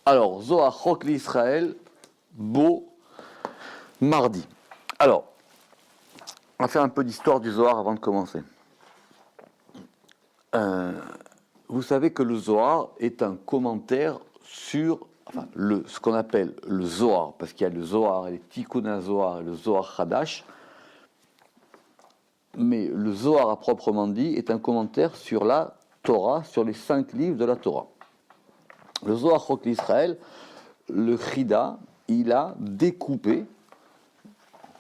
Alors, Zohar Chok l'Israël, beau mardi. Alors, on va faire un peu d'histoire du Zohar avant de commencer. Vous savez que le Zohar est un commentaire sur ce qu'on appelle le Zohar, parce qu'il y a le Zohar, et les Tikkun Zohar et le Zohar Hadash. Mais le Zohar, à proprement dit, est un commentaire sur la Torah, sur les 5 livres de la Torah. Le Zohar Chok l'Israël, le Chida, il a découpé,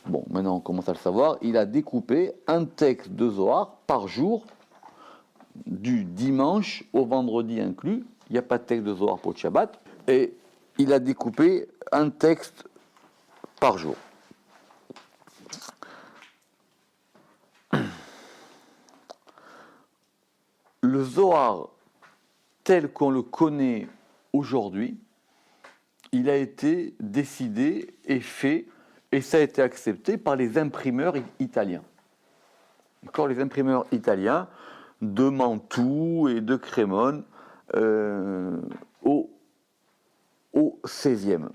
bon, maintenant on commence à le savoir, il a découpé un texte de Zohar par jour, du dimanche au vendredi inclus. Il n'y a pas de texte de Zohar pour le Shabbat. Et il a découpé un texte par jour. Le Zohar, tel qu'on le connaît aujourd'hui, il a été décidé et fait, et ça a été accepté par les imprimeurs italiens. D'accord, les imprimeurs italiens de Mantoue et de Crémone au XVIe.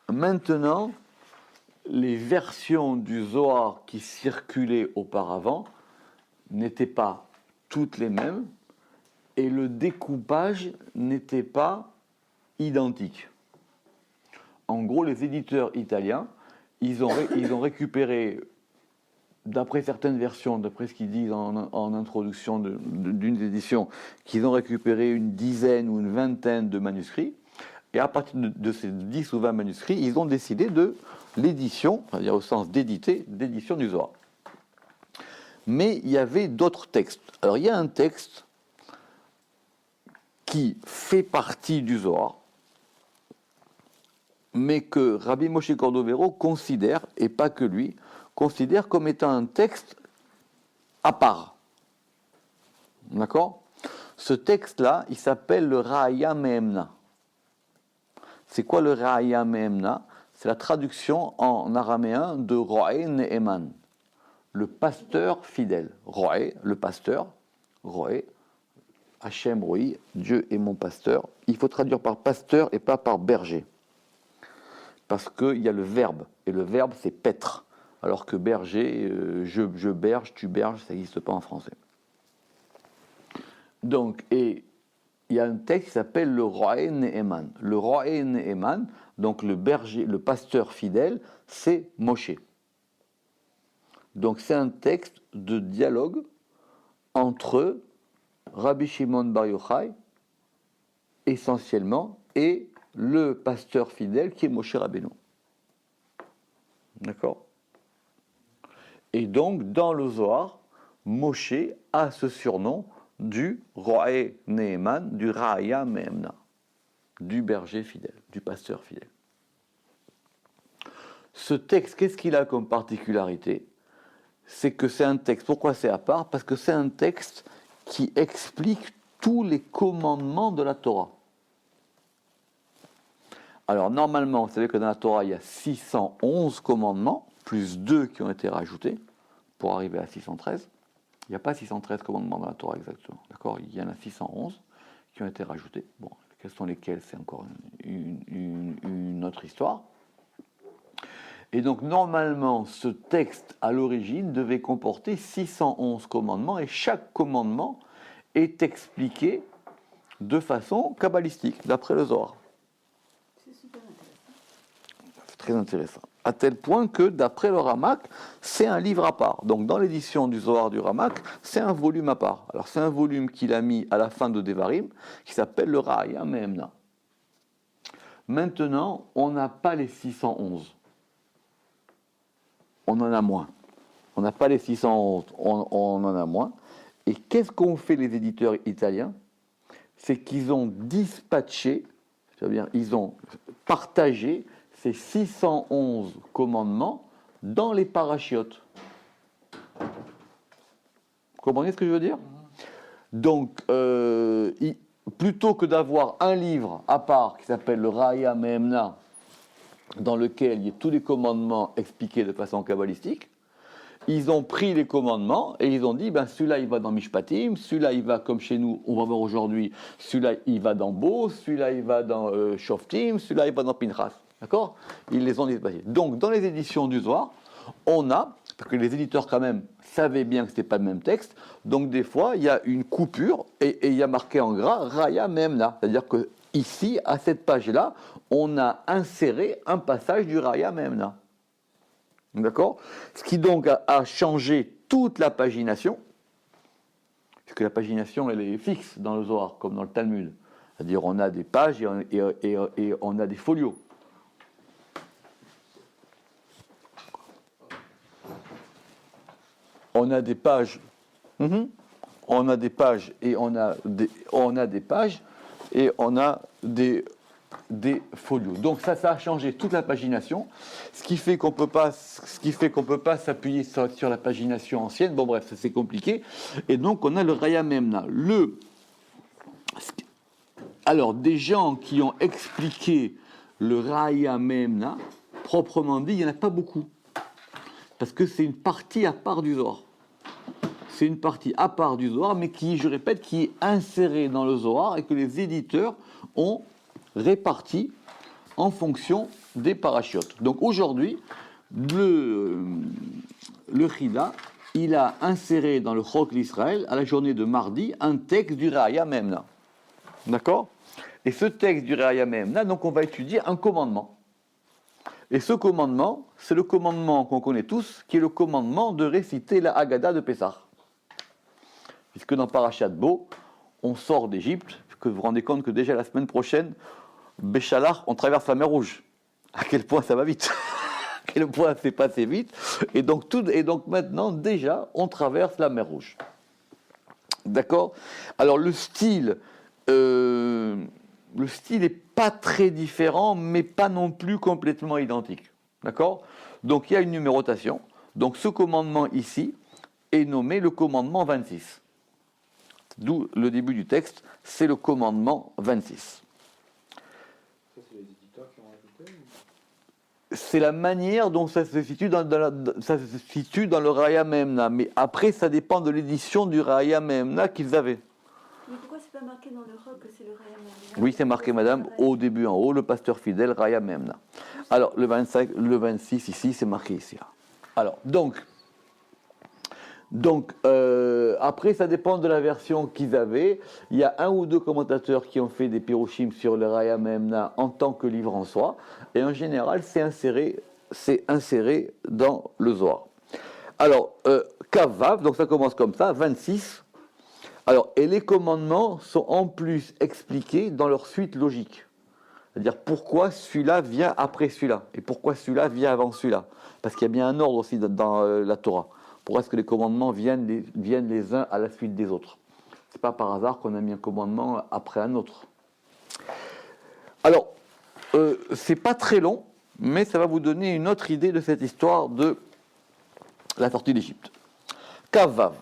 Maintenant, les versions du Zohar qui circulaient auparavant n'étaient pas toutes les mêmes et le découpage n'était pas identique. En gros, les éditeurs italiens, ils ont récupéré, d'après certaines versions, d'après ce qu'ils disent en introduction d'une édition, qu'ils ont récupéré une dizaine ou une vingtaine de manuscrits, et à partir de ces 10 ou 20 manuscrits, ils ont décidé de l'édition, c'est-à-dire au sens d'édition du Zohar. Mais il y avait d'autres textes. Alors il y a un texte qui fait partie du Zohar, mais que Rabbi Moshe Cordovero considère, et pas que lui, considère comme étant un texte à part. D'accord ? Ce texte-là, il s'appelle le Ra'aya Me'emna. C'est quoi le Ra'aya Me'emna ? C'est la traduction en araméen de Ro'e Ne'eman, le pasteur fidèle. Ro'e, le pasteur, Ro'e, Hachem Ro'i, Dieu est mon pasteur. Il faut traduire par pasteur et pas par berger. Parce qu'il y a le verbe, et le verbe c'est paître. Alors que berger, je berge, tu berges, ça n'existe pas en français. Donc, et il y a un texte qui s'appelle le Ro'e Ne'eman. Le Ro'e Ne'eman, donc le berger, le pasteur fidèle, c'est Moshe. Donc c'est un texte de dialogue entre Rabbi Shimon Bar Yochai, essentiellement, et le pasteur fidèle qui est Moshe Rabbeinu. D'accord ? Et donc, dans le Zohar, Moshe a ce surnom du Ro'e Ne'eman, du Ra'aya Me'emna, du berger fidèle, du pasteur fidèle. Ce texte, qu'est-ce qu'il a comme particularité ? C'est que c'est un texte, pourquoi c'est à part ? Parce que c'est un texte qui explique tous les commandements de la Torah. Alors, normalement, vous savez que dans la Torah, il y a 611 commandements, plus 2 qui ont été rajoutés, pour arriver à 613. Il n'y a pas 613 commandements dans la Torah exactement, d'accord ? Il y en a 611 qui ont été rajoutés. Bon, quels sont lesquels, c'est encore une autre histoire. Et donc, normalement, ce texte, à l'origine, devait comporter 611 commandements, et chaque commandement est expliqué de façon kabbalistique, d'après le Zohar. C'est super intéressant. C'est très intéressant. À tel point que, d'après le Ramak, c'est un livre à part. Donc, dans l'édition du Zohar du Ramak, c'est un volume à part. Alors, c'est un volume qu'il a mis à la fin de Devarim, qui s'appelle le Ra'aya Me'emna. Maintenant, on n'a pas les 611. On en a moins. On n'a pas les 611, on en a moins. Et qu'est-ce qu'ont fait les éditeurs italiens ? C'est qu'ils ont dispatché, c'est-à-dire ils ont partagé ces 611 commandements dans les parachiotes. Vous comprenez ce que je veux dire ? Donc, plutôt que d'avoir un livre à part qui s'appelle le Ra'aya Me'emna, dans lequel il y a tous les commandements expliqués de façon kabbalistique, ils ont pris les commandements et ils ont dit, ben celui-là il va dans Mishpatim, celui-là il va comme chez nous, on va voir aujourd'hui, celui-là il va dans Bo, celui-là il va dans Shoftim, celui-là il va dans Pinchas. D'accord? Ils les ont dispersés. Donc dans les éditions du Zohar, on a, parce que les éditeurs quand même savaient bien que ce n'était pas le même texte, donc des fois il y a une coupure et il y a marqué en gras Raya Memna. C'est-à-dire que ici, à cette page-là, on a inséré un passage du Raya Memna. D'accord? Ce qui donc a changé toute la pagination, puisque la pagination elle est fixe dans le Zohar, comme dans le Talmud. C'est-à-dire on a des pages et on a des folios. On a des pages, on a des pages et on a des pages et on a des folios. Donc ça a changé toute la pagination, ce qui fait qu'on peut pas s'appuyer sur la pagination ancienne. Bon bref, ça c'est compliqué. Et donc on a le Raya Memna. Alors des gens qui ont expliqué le Raya Memna, proprement dit, il n'y en a pas beaucoup. Parce que c'est une partie à part du Zohar. C'est une partie à part du Zohar, mais qui, je répète, qui est insérée dans le Zohar et que les éditeurs ont réparti en fonction des parachutes. Donc aujourd'hui, le Chida, il a inséré dans le Chok l'Israël, à la journée de mardi, un texte du Raya Memna. D'accord? Et ce texte du Raya Memna, donc on va étudier un commandement. Et ce commandement, c'est le commandement qu'on connaît tous, qui est le commandement de réciter la Haggadah de Pessah. Puisque dans Parashat Bo, on sort d'Égypte, que vous vous rendez compte que déjà la semaine prochaine, Béchalach, on traverse la mer Rouge. À quel point ça va vite, à quel point c'est passé vite. Et donc maintenant, déjà, on traverse la mer Rouge. D'accord? Alors le style n'est pas très différent, mais pas non plus complètement identique. D'accord? Donc il y a une numérotation. Donc ce commandement ici est nommé le commandement 26. D'où le début du texte, c'est le commandement 26. Ça, c'est les éditeurs qui ont rajouté C'est la manière dont ça se situe dans le Raya Memna. Mais après, ça dépend de l'édition du Raya Memna qu'ils avaient. Mais pourquoi c'est pas marqué dans le roc que c'est le Raya Memna? Oui, c'est marqué, madame, au début en haut, le pasteur fidèle, Raya Memna. Alors, le 25, le 26 ici, c'est marqué ici. Alors, donc après, ça dépend de la version qu'ils avaient. Il y a un ou deux commentateurs qui ont fait des piroshim sur le Raya Memna en tant que livre en soi. Et en général, c'est inséré dans le Zohar. Alors, Kavav, donc ça commence comme ça, 26. Alors, et les commandements sont en plus expliqués dans leur suite logique. C'est-à-dire pourquoi celui-là vient après celui-là et pourquoi celui-là vient avant celui-là. Parce qu'il y a bien un ordre aussi dans la Torah. Pourquoi est-ce que les commandements viennent les uns à la suite des autres? C'est pas par hasard qu'on a mis un commandement après un autre. Alors, c'est pas très long, mais ça va vous donner une autre idée de cette histoire de la sortie d'Égypte. Kavav,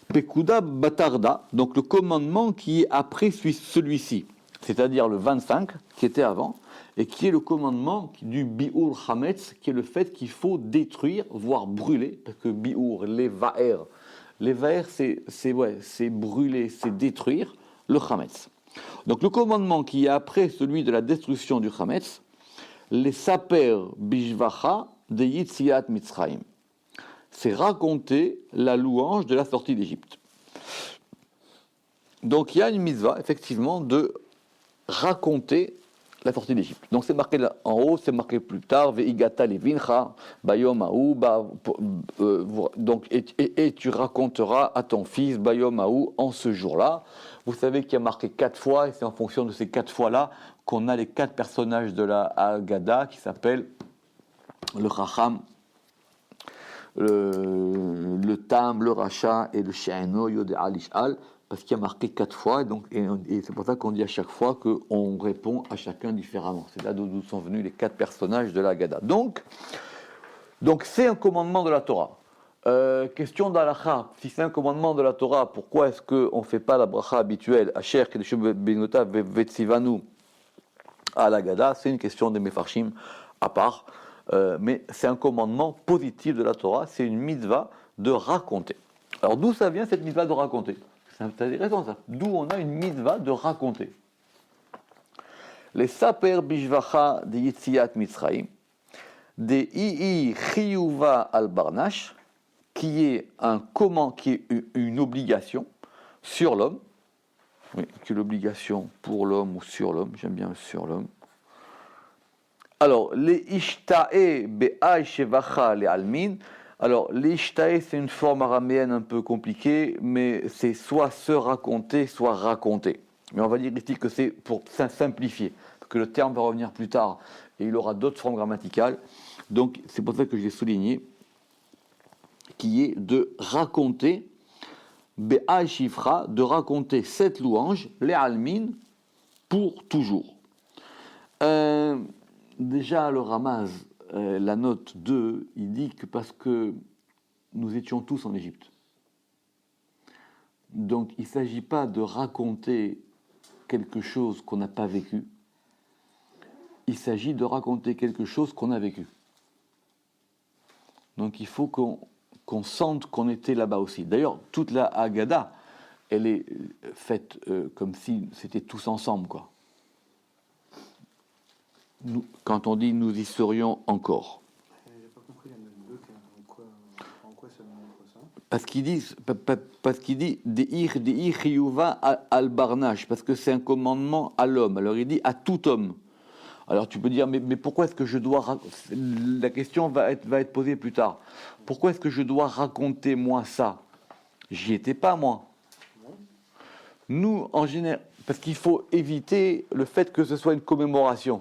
Pekuda Batarda, donc le commandement qui est après celui-ci, c'est-à-dire le 25 qui était avant, et qui est le commandement du Bi'ur Hametz, qui est le fait qu'il faut détruire, voire brûler, parce que Bi'ur, les Va'er, c'est brûler, c'est détruire le Hametz. Donc le commandement qui est après celui de la destruction du Hametz, les Saper Bishvacha de Yitziat Mitzrayim. C'est raconter la louange de la sortie d'Égypte. Donc il y a une mitzvah, effectivement, de raconter la sortie d'Égypte. Donc c'est marqué là, en haut, c'est marqué plus tard, Ve'igata levincha, bayom haou, donc et tu raconteras à ton fils bayom haou en ce jour-là. Vous savez qu'il y a marqué 4 fois, et c'est en fonction de ces 4 fois-là qu'on a les 4 personnages de la Haggadah qui s'appellent le Chacham, le Tam, le Racha et le She'eno Yodé Alishal, parce qu'il y a marqué 4 fois, et c'est pour ça qu'on dit à chaque fois qu'on répond à chacun différemment. C'est là d'où sont venus les 4 personnages de la Haggadah. Donc c'est un commandement de la Torah. Question d'Alacha, si c'est un commandement de la Torah, pourquoi est-ce qu'on ne fait pas la bracha habituelle, Asher Kedushu Benota Vetsivanu à la Haggadah? C'est une question des Mefarshim à part. Mais c'est un commandement positif de la Torah, c'est une mitzvah de raconter. Alors d'où ça vient cette mitzvah de raconter? C'est intéressant ça. D'où on a une mitzvah de raconter. Les saper bishvacha de Yetziat Mitzrayim, de ii chiyuva al barnash, qui est une obligation sur l'homme, oui, qui est l'obligation pour l'homme ou sur l'homme, j'aime bien le sur l'homme. Alors, les ishtae be'ay shevacha le almin. Alors, les ishtae, c'est une forme araméenne un peu compliquée, mais c'est soit se raconter, soit raconter. Mais on va dire ici que c'est pour simplifier, parce que le terme va revenir plus tard et il aura d'autres formes grammaticales. Donc, c'est pour ça que je l'ai souligné, qui est de raconter, be'ay shifra, de raconter cette louange, les almin, pour toujours. Déjà, le Ramaz, la note 2, il dit que parce que nous étions tous en Égypte. Donc, il ne s'agit pas de raconter quelque chose qu'on n'a pas vécu. Il s'agit de raconter quelque chose qu'on a vécu. Donc, il faut qu'on sente qu'on était là-bas aussi. D'ailleurs, toute la Haggadah, elle est faite comme si c'était tous ensemble, quoi. Quand on dit nous y serions encore. J'ai pas compris la note 2, en quoi ça montre ça? Parce qu'il dit De'ir chiyuva al barnash, parce que c'est un commandement à l'homme. Alors il dit à tout homme. Alors tu peux dire mais pourquoi est-ce que je dois la question va être posée plus tard. Pourquoi est-ce que je dois raconter moi ça? J'y étais pas moi. Nous en général, parce qu'il faut éviter le fait que ce soit une commémoration.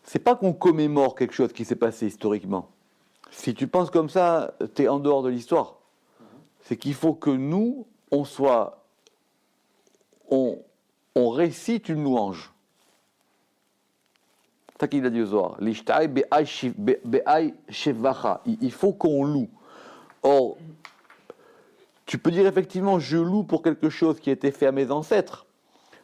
C'est pas qu'on commémore quelque chose qui s'est passé historiquement. Si tu penses comme ça, tu es en dehors de l'histoire. C'est qu'il faut que nous, on récite une louange. C'est ça qu'il a dit au Zohar. L'ishtaï be'ay shevacha. Il faut qu'on loue. Or, tu peux dire effectivement, je loue pour quelque chose qui a été fait à mes ancêtres.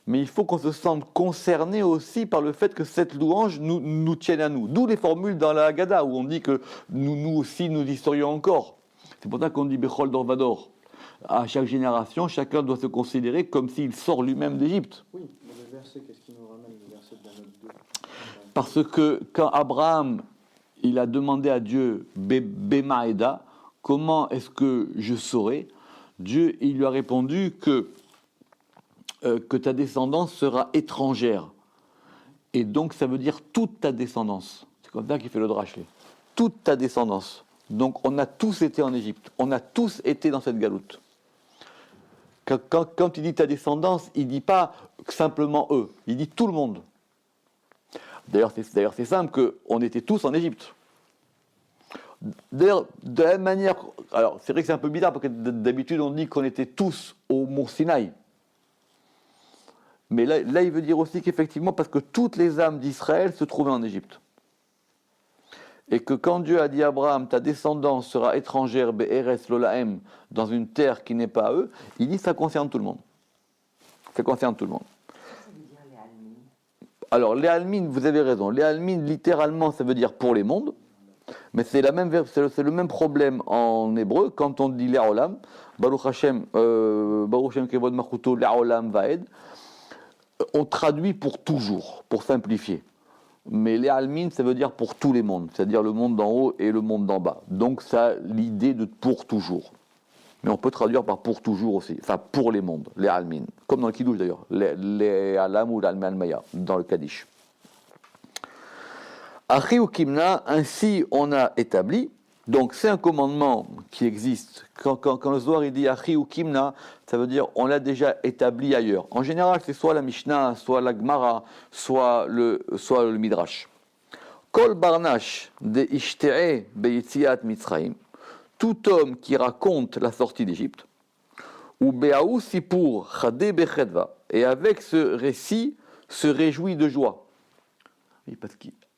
Mais il faut qu'on se sente concerné aussi par le fait que cette louange nous tienne à nous. D'où les formules dans la Haggadah où on dit que nous aussi nous y serions encore. C'est pour ça qu'on dit Bechol Dor Vador. À chaque génération, chacun doit se considérer comme s'il sort lui-même d'Égypte. Oui, mais le verset, qu'est-ce qui nous ramène le verset de la note 2? Parce que quand Abraham il a demandé à Dieu Bemaeda, comment est-ce que je saurai? Dieu il lui a répondu que ta descendance sera étrangère. Et donc, ça veut dire toute ta descendance. C'est comme ça qu'il fait le drachli. Toute ta descendance. Donc, on a tous été en Égypte. On a tous été dans cette galoute. Quand il dit ta descendance, il ne dit pas simplement eux. Il dit tout le monde. D'ailleurs, c'est simple qu'on était tous en Égypte. D'ailleurs, de la même manière... Alors, c'est vrai que c'est un peu bizarre, parce que d'habitude, on dit qu'on était tous au Mont Sinaï. Mais là, il veut dire aussi qu'effectivement, parce que toutes les âmes d'Israël se trouvaient en Égypte. Et que quand Dieu a dit à Abraham, ta descendance sera étrangère, Be'eres Lolahem, dans une terre qui n'est pas à eux, il dit ça concerne tout le monde. Ça concerne tout le monde. Ça veut dire les Almines. Alors, les Almines, vous avez raison. Les Almines, littéralement, ça veut dire pour les mondes. Mais c'est le même problème en hébreu quand on dit Le'olam, Baruch Hashem Kevod Machuto, Le'olam Vaed. On traduit pour toujours, pour simplifier. Mais les almin, ça veut dire pour tous les mondes, c'est-à-dire le monde d'en haut et le monde d'en bas. Donc ça a l'idée de pour toujours. Mais on peut traduire par pour toujours aussi, enfin pour les mondes, les almin. Comme dans le Kiddush d'ailleurs, les alam ou l'alman maya, dans le Kaddish. Achi ou Kimna, ainsi on a établi. Donc c'est un commandement qui existe. Quand le Zohar il dit Achi ou Kimna, ça veut dire on l'a déjà établi ailleurs. En général, c'est soit la Mishnah, soit la Gemara, soit le Midrash. Kol barnash de ishtee beyitziat Mitzrayim, tout homme qui raconte la sortie d'Égypte, ou beaou sipur chade bechedva, et avec ce récit se réjouit de joie. Oui,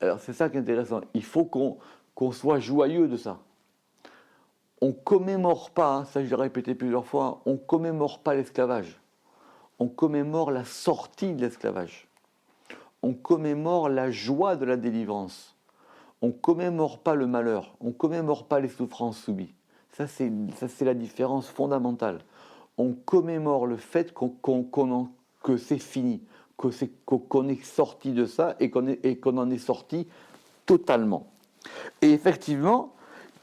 alors c'est ça qui est intéressant. Il faut qu'on soit joyeux de ça. On ne commémore pas, ça je l'ai répété plusieurs fois, on ne commémore pas l'esclavage. On commémore la sortie de l'esclavage. On commémore la joie de la délivrance. on ne commémore pas le malheur, on ne commémore pas les souffrances subies. Ça, c'est la différence fondamentale. On commémore le fait que c'est fini, qu'on est sorti de ça et qu'on en est sorti totalement. Et effectivement,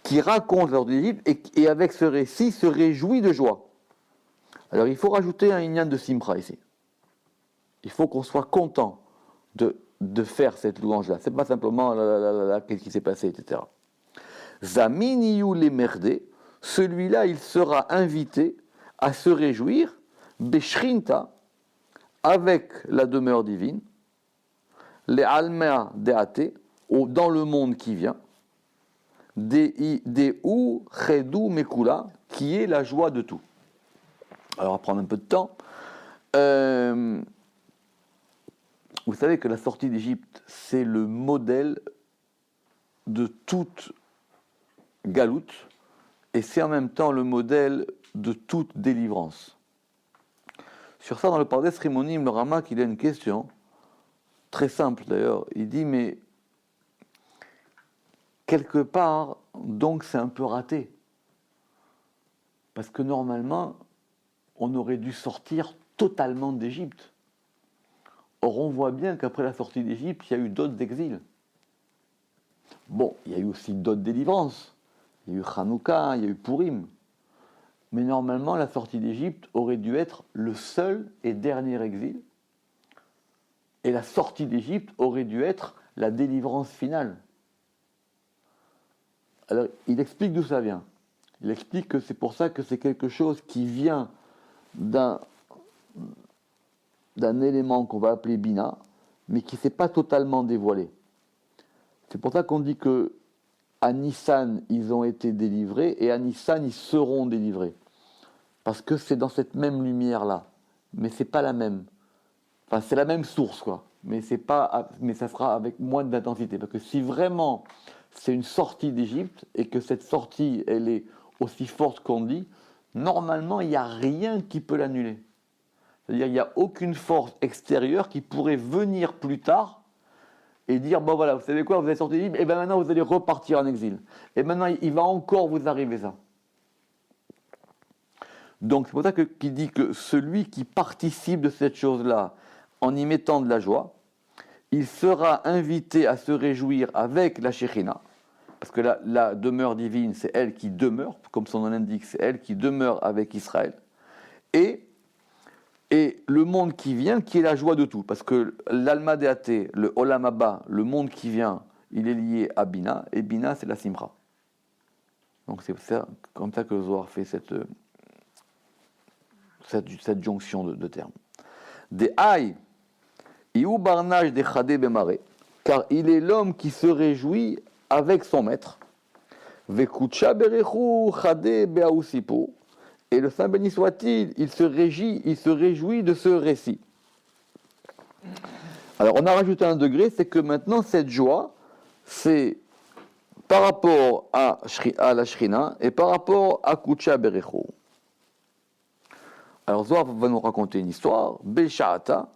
qui raconte l'ordre d'Égypte et avec ce récit se réjouit de joie. Alors il faut rajouter un inyan de Simcha ici. Il faut qu'on soit content de faire cette louange-là. C'est pas simplement qu'est-ce qui s'est passé, etc. Zaminiyu les merdés, celui-là il sera invité à se réjouir, Beshrinta, avec la demeure divine, les Almea Deate, dans le monde qui vient, Deu Chedu Mekula, qui est la joie de tout. Alors, on va prendre un peu de temps. Vous savez que la sortie d'Égypte, c'est le modèle de toute galoute, et c'est en même temps le modèle de toute délivrance. Sur ça, dans le Pardes Rimonim, le Ramak, il a une question, très simple d'ailleurs. Il dit, mais quelque part, donc c'est un peu raté. Parce que normalement, on aurait dû sortir totalement d'Égypte. Or, on voit bien qu'après la sortie d'Égypte, il y a eu d'autres exils. Bon, il y a eu aussi d'autres délivrances. Il y a eu Hanouka, il y a eu Purim. Mais normalement, la sortie d'Égypte aurait dû être le seul et dernier exil. Et la sortie d'Égypte aurait dû être la délivrance finale. Alors, il explique d'où ça vient. Il explique que c'est pour ça que c'est quelque chose qui vient d'un élément qu'on va appeler Bina, mais qui ne s'est pas totalement dévoilé. C'est pour ça qu'on dit que à Nissan, ils ont été délivrés, et à Nissan, ils seront délivrés. Parce que c'est dans cette même lumière-là. Mais c'est pas la même. Enfin, c'est la même source, quoi. Mais ça sera avec moins d'intensité. Parce que si vraiment c'est une sortie d'Égypte, et que cette sortie, elle est aussi forte qu'on dit, normalement, il n'y a rien qui peut l'annuler. C'est-à-dire qu'il n'y a aucune force extérieure qui pourrait venir plus tard et dire, bon voilà, vous savez quoi, vous êtes sorti d'Égypte, et bien maintenant vous allez repartir en exil. Et maintenant, il va encore vous arriver ça. Donc c'est pour ça qu'il dit que celui qui participe de cette chose-là, en y mettant de la joie, il sera invité à se réjouir avec la Shekhinah, parce que la demeure divine, c'est elle qui demeure, comme son nom l'indique, c'est elle qui demeure avec Israël, et le monde qui vient, qui est la joie de tout, parce que l'Alma Deate, le Olam Haba, le monde qui vient, il est lié à Bina, et Bina, c'est la Simcha. Donc c'est comme ça que le Zohar fait cette jonction de termes. Des Haï, Iou Barnage des Chadé Bemare, car il est l'homme qui se réjouit avec son maître. Vekucha Berechu Chadé Beausipo. Et le Saint béni soit-il, il se réjouit de ce récit. Alors on a rajouté un degré, c'est que maintenant cette joie, c'est par rapport à la Shrina et par rapport à Kucha Berechu. Alors Zohar va nous raconter une histoire, Besha'ata,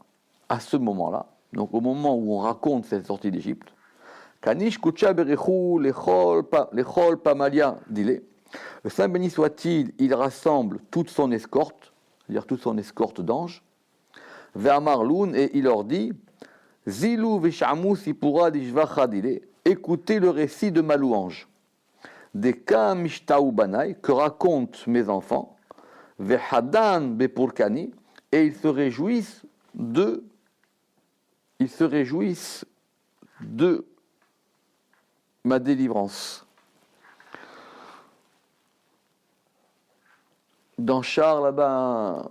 à ce moment-là, donc au moment où on raconte cette sortie d'Égypte, Kanish Kucha Berechu lechol pamalia dile. Le Saint béni soit-il, il rassemble toute son escorte, c'est-à-dire toute son escorte d'anges, vers Marloun, et il leur dit, Zilu veshamu sipura dishvachadile, écoutez le récit de ma louange. Des kamishtaou banai, que racontent mes enfants, vehadan bepurkani, et ils se réjouissent de ma délivrance. Dans Char, là-bas,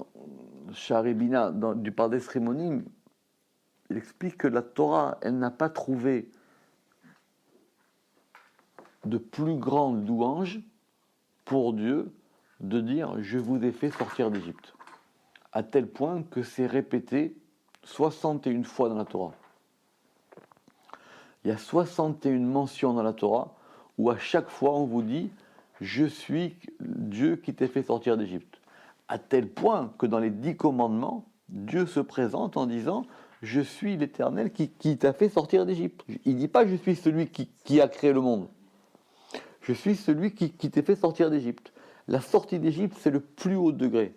Char et Bina, du Pardes Rimonim, il explique que la Torah, elle n'a pas trouvé de plus grande louange pour Dieu de dire « Je vous ai fait sortir d'Égypte », à tel point que c'est répété 61 fois dans la Torah. Il y a 61 mentions dans la Torah où à chaque fois on vous dit « Je suis Dieu qui t'ai fait sortir d'Égypte ». À tel point que dans les 10 commandements, Dieu se présente en disant « je suis l'Éternel qui t'a fait sortir d'Égypte. Il ne dit pas je suis celui qui a créé le monde. Je suis celui qui t'a fait sortir d'Égypte. La sortie d'Égypte, c'est le plus haut degré.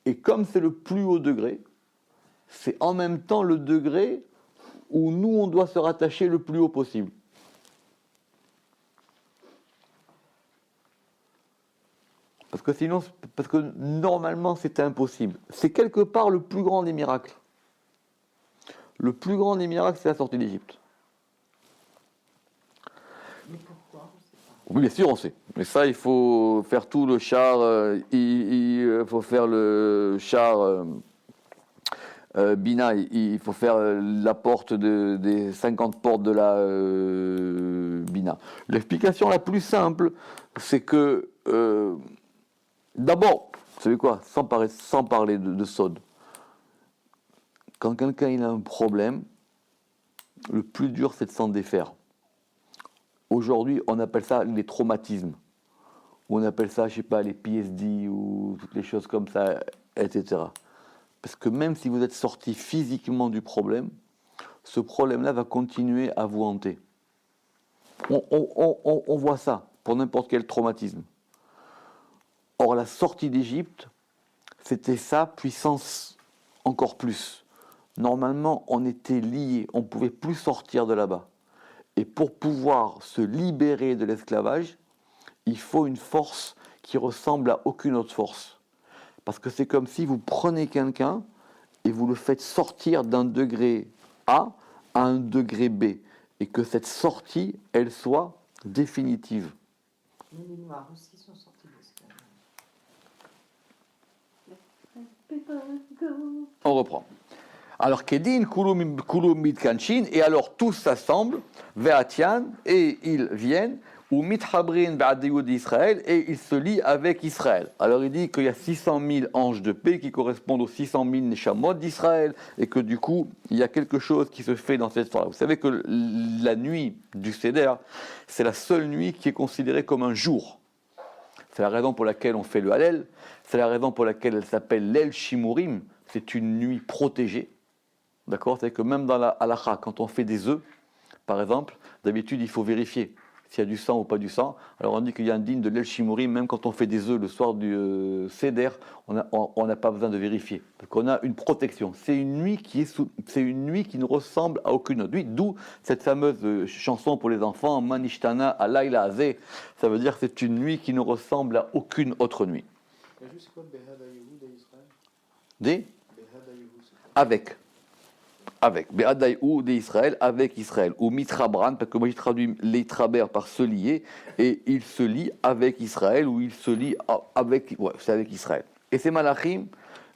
Et comme c'est le plus haut degré, c'est en même temps le degré où nous, on doit se rattacher le plus haut possible. Parce que normalement, c'est impossible. C'est quelque part le plus grand des miracles. Le plus grand des miracles, c'est la sortie d'Égypte. Mais pourquoi on sait pas. Oui, bien sûr, on sait. Mais ça, il faut faire tout le char. Il faut faire le char Bina. Il faut faire la porte des 50 portes de la Bina. L'explication la plus simple, c'est que d'abord, vous savez quoi, sans parler de Sod, quand quelqu'un il a un problème, le plus dur c'est de s'en défaire. Aujourd'hui, on appelle ça les traumatismes. Ou on appelle ça, je sais pas, les PSD ou toutes les choses comme ça, etc. Parce que même si vous êtes sorti physiquement du problème, ce problème-là va continuer à vous hanter. On voit ça pour n'importe quel traumatisme. Or, la sortie d'Égypte, c'était ça, puissance encore plus. Normalement, on était liés, on ne pouvait plus sortir de là-bas. Et pour pouvoir se libérer de l'esclavage, il faut une force qui ressemble à aucune autre force. Parce que c'est comme si vous prenez quelqu'un et vous le faites sortir d'un degré A à un degré B. Et que cette sortie, elle soit définitive. Mais les Noirs aussi sont sortis de l'esclavage. On reprend. Alors, Kedin, Kulum Mitkanchin, et alors tous s'assemblent, Ve'atian, et ils viennent, ou Mithabrin Ba'adiyou d'Israël, et ils se lient avec Israël. Alors il dit qu'il y a 600 000 anges de paix qui correspondent aux 600 000 Neshamot d'Israël, et que du coup, il y a quelque chose qui se fait dans cette histoire. Vous savez que la nuit du Seder, c'est la seule nuit qui est considérée comme un jour. C'est la raison pour laquelle on fait le Hallel, c'est la raison pour laquelle elle s'appelle l'El Shimurim, c'est une nuit protégée. D'accord ? C'est que même dans la halakha, quand on fait des œufs, par exemple, d'habitude il faut vérifier s'il y a du sang ou pas du sang. Alors on dit qu'il y a un digne de l'El Shimurim, même quand on fait des œufs le soir du Seder, on n'a pas besoin de vérifier. Parce qu'on a une protection. C'est une nuit qui ne ressemble à aucune autre nuit. D'où cette fameuse chanson pour les enfants, Manishtana Alayla Azeh. Ça veut dire que c'est une nuit qui ne ressemble à aucune autre nuit. Et juste quoi, Behad Ayehud et Israël Des Behad Ayehud, c'est quoi avec. Be'adaïou d'Israël, avec Israël. Ou mitrabran, parce que moi j'ai traduit les trabers par se lier, et il se lie avec Israël, ou il se lie avec, ouais, c'est avec Israël. Et ces malachim,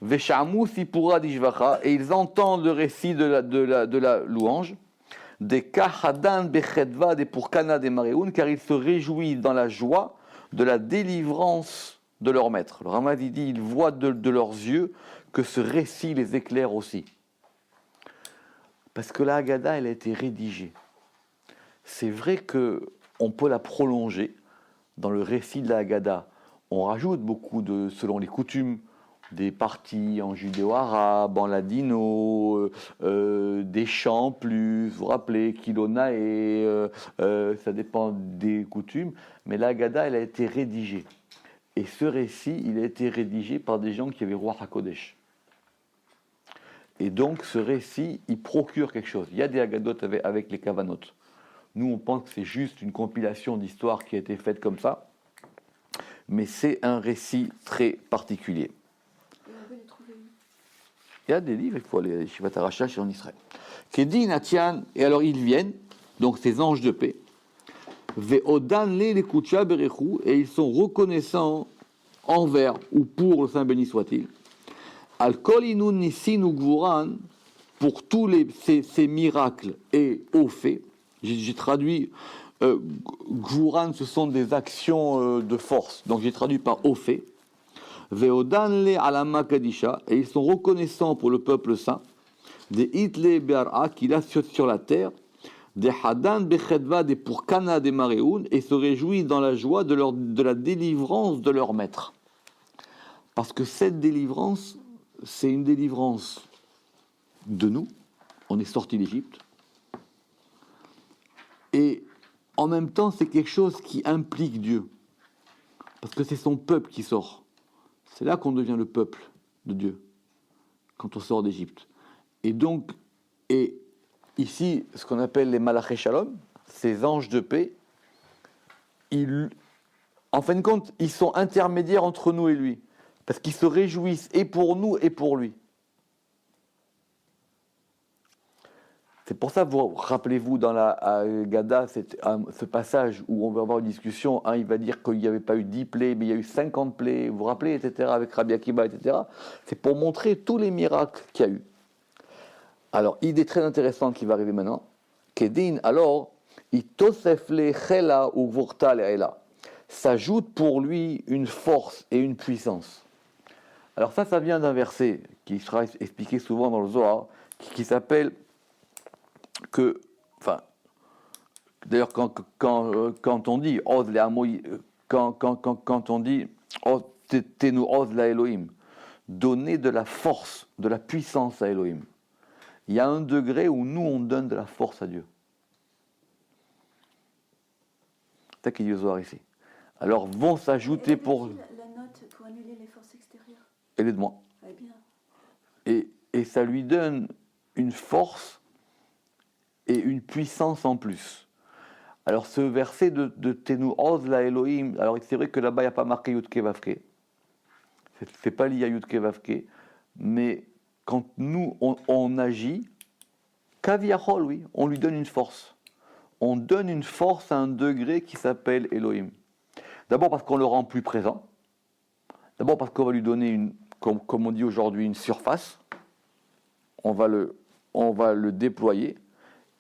Veshamu sipura dishvacha, et ils entendent le récit de la louange, des kahadan bechedva des pourkana des maréoun, car ils se réjouissent dans la joie de la délivrance de leur maître. Le Ramad dit, ils voient de leurs yeux que ce récit les éclaire aussi. Parce que la Haggadah, elle a été rédigée. C'est vrai qu'on peut la prolonger dans le récit de la Haggadah. On rajoute beaucoup, selon les coutumes, des parties en judéo-arabe, en ladino, des chants plus, vous vous rappelez, Kilonae, ça dépend des coutumes. Mais la Haggadah, elle a été rédigée. Et ce récit, il a été rédigé par des gens qui avaient Ruach HaKodesh. Et donc, ce récit, il procure quelque chose. Il y a des Haggadot avec les Kavanot. Nous, on pense que c'est juste une compilation d'histoires qui a été faite comme ça. Mais c'est un récit très particulier. Et on veut les trouver où ? Il y a des livres, il faut aller chez Shivat HaRashash en Israël. Kedin Atian, et alors ils viennent, donc ces anges de paix, Ve'odan le lekutcha berechu, et ils sont reconnaissants envers ou pour le Saint béni soit-il. Al-Kolinu Nissin ou Gvuran, pour tous ces miracles et hauts faits, j'ai traduit, Gvuran, ce sont des actions de force, donc j'ai traduit par hauts faits. Veodan le alama kadisha, et ils sont reconnaissants pour le peuple saint, des hitle be'ara, qu'il a sur la terre, des hadan bechedva, des pourkana des maréoun, et se réjouissent dans la joie de la délivrance de leur maître. Parce que cette délivrance, c'est une délivrance de nous. On est sorti d'Égypte. Et en même temps, c'est quelque chose qui implique Dieu. Parce que c'est son peuple qui sort. C'est là qu'on devient le peuple de Dieu, quand on sort d'Égypte. Et donc, et ici, ce qu'on appelle les Malaché Shalom, ces anges de paix, en fin de compte, ils sont intermédiaires entre nous et lui. Parce qu'ils se réjouissent et pour nous et pour lui. C'est pour ça, vous rappelez-vous dans la Haggadah, ce passage où on va avoir une discussion, il va dire qu'il n'y avait pas eu 10 plaies, mais il y a eu 50 plaies, vous vous rappelez, etc., avec Rabbi Akiba, etc. C'est pour montrer tous les miracles qu'il y a eu. Alors, idée très intéressante qui va arriver maintenant. Kedin, alors, itosef le chela ou vurta le ela. S'ajoute pour lui une force et une puissance. Alors ça vient d'un verset qui sera expliqué souvent dans le Zohar, qui s'appelle d'ailleurs quand on dit quand on dit tenu oz la Elohim, donner de la force, de la puissance à Elohim. Il y a un degré où nous on donne de la force à Dieu. C'est ça qu'il dit au Zohar ici. Alors vont s'ajouter pour la note pour annuler les forces extérieures. Aide-moi. Eh bien. Et ça lui donne une force et une puissance en plus. Alors ce verset de Tenu Oz la Elohim, alors c'est vrai que là-bas il n'y a pas marqué Yud Ke Vav Ke. C'est pas lié à Yud Ke Vav Ke, mais quand nous on agit, Kaviachol, oui, on lui donne une force. On donne une force à un degré qui s'appelle Elohim. D'abord parce qu'on le rend plus présent. D'abord parce qu'on va lui donner comme on dit aujourd'hui, une surface. On va le déployer.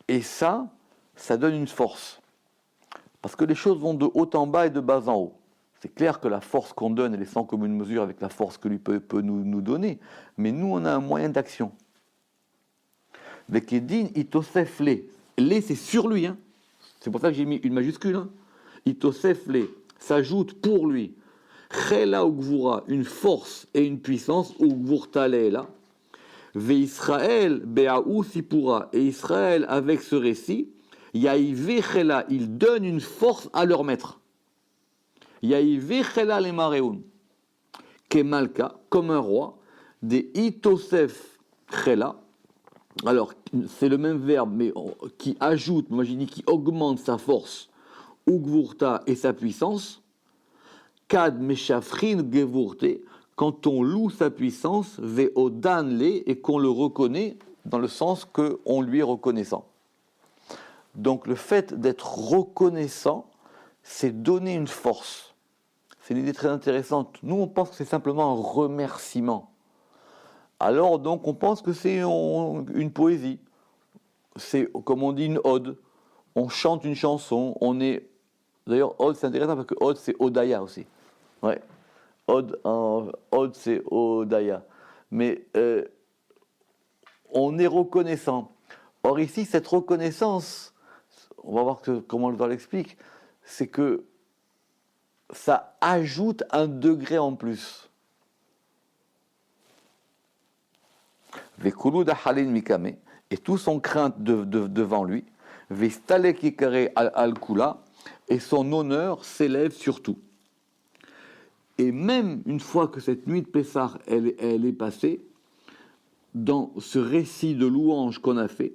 Et ça donne une force. Parce que les choses vont de haut en bas et de bas en haut. C'est clair que la force qu'on donne, elle est sans commune mesure avec la force que lui peut nous donner. Mais nous, on a un moyen d'action. Vekedin itosef le. Le, c'est sur lui. Hein. C'est pour ça que j'ai mis une majuscule. Hein. Itosef le. S'ajoute pour lui. Chela ou gvura, une force et une puissance, ou gvurta leela. Ve Israël be'aou sipura, et Israël avec ce récit, yaïve chela, il donne une force à leur maître. Yaïve chela le mareun, kemalka, comme un roi, des itosef chela. Alors c'est le même verbe, mais qui ajoute, moi j'ai dit qui augmente sa force, ou gvurta et sa puissance. Kad meshafrin gevurte, quand on loue sa puissance, ve'odan le, et qu'on le reconnaît dans le sens qu'on lui est reconnaissant. Donc le fait d'être reconnaissant, c'est donner une force. C'est une idée très intéressante. Nous, on pense que c'est simplement un remerciement. Alors donc, on pense que c'est une poésie. C'est, comme on dit, une ode. On chante une chanson, on est... D'ailleurs, ode, c'est intéressant parce que ode, c'est odaya aussi. Ouais. Ode, c'est Odaya. Mais on est reconnaissant. Or ici, cette reconnaissance, on va voir comment le Zohar l'explique, c'est que ça ajoute un degré en plus. Vekulu dahalin mikame, et tous sont crainte devant lui. Vestale kikare al-kula, et son honneur s'élève sur tout. Et même une fois que cette nuit de Pessah, elle est passée, dans ce récit de louange qu'on a fait,